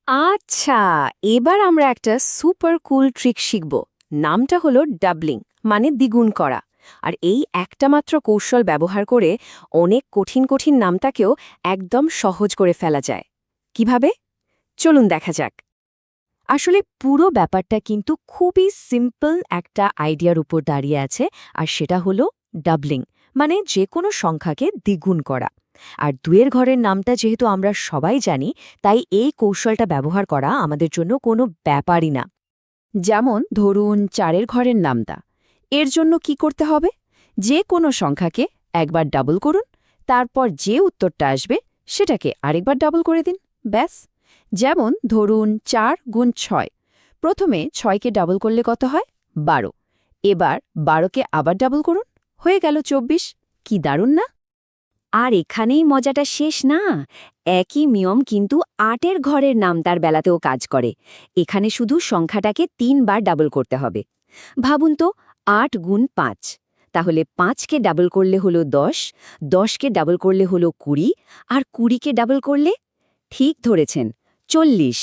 আচ্ছা, এবার আমরা একটা সুপার কুল ট্রিক শিখব। নামটা হলো ডাবলিং, মানে দ্বিগুণ করা। আর এই একটা মাত্র কৌশল ব্যবহার করে অনেক কঠিন কঠিন নামটাকেও একদম সহজ করে ফেলা যায়। কিভাবে? চলুন দেখা যাক। আসলে পুরো ব্যাপারটা কিন্তু খুবই সিম্পল একটা আইডিয়ার উপর দাঁড়িয়ে আছে, আর সেটা হলো ডাবলিং, মানে যে কোনো সংখ্যাকে দ্বিগুণ করা। আর দুয়ের ঘরের নামটা যেহেতু আমরা সবাই জানি, তাই এই কৌশলটা ব্যবহার করা আমাদের জন্য কোনো ব্যাপারই না। যেমন ধরুন ৪-এর ঘরের নামটা। এর জন্য কি করতে হবে? যে কোনো সংখ্যাকে একবার ডাবল করুন, তারপর যে উত্তরটা আসবে সেটাকে আরেকবার ডাবল করে দিন। ব্যাস। যেমন ধরুন ৪ গুণ ৬। প্রথমে ৬কে ডাবল করলে কত হয়? ১২। এবার ১২কে আবার ডাবল করুন, হয়ে গেল ২৪। কি দারুণ না? আর এখানেই মজাটা শেষ না। একই নিয়ম কিন্তু ৮-এর ঘরের নামতার বেলাতেও কাজ করে। এখানে শুধু সংখ্যাটাকে ৩ বার ডাবল করতে হবে। ভাবুন তো, ৮ গুণ ৫। তাহলে ৫কে ডাবল করলে হলো ১০, ১০কে ডাবল করলে হলো ২০, আর ২০কে ডাবল করলে? ঠিক ধরেছেন, ৪০।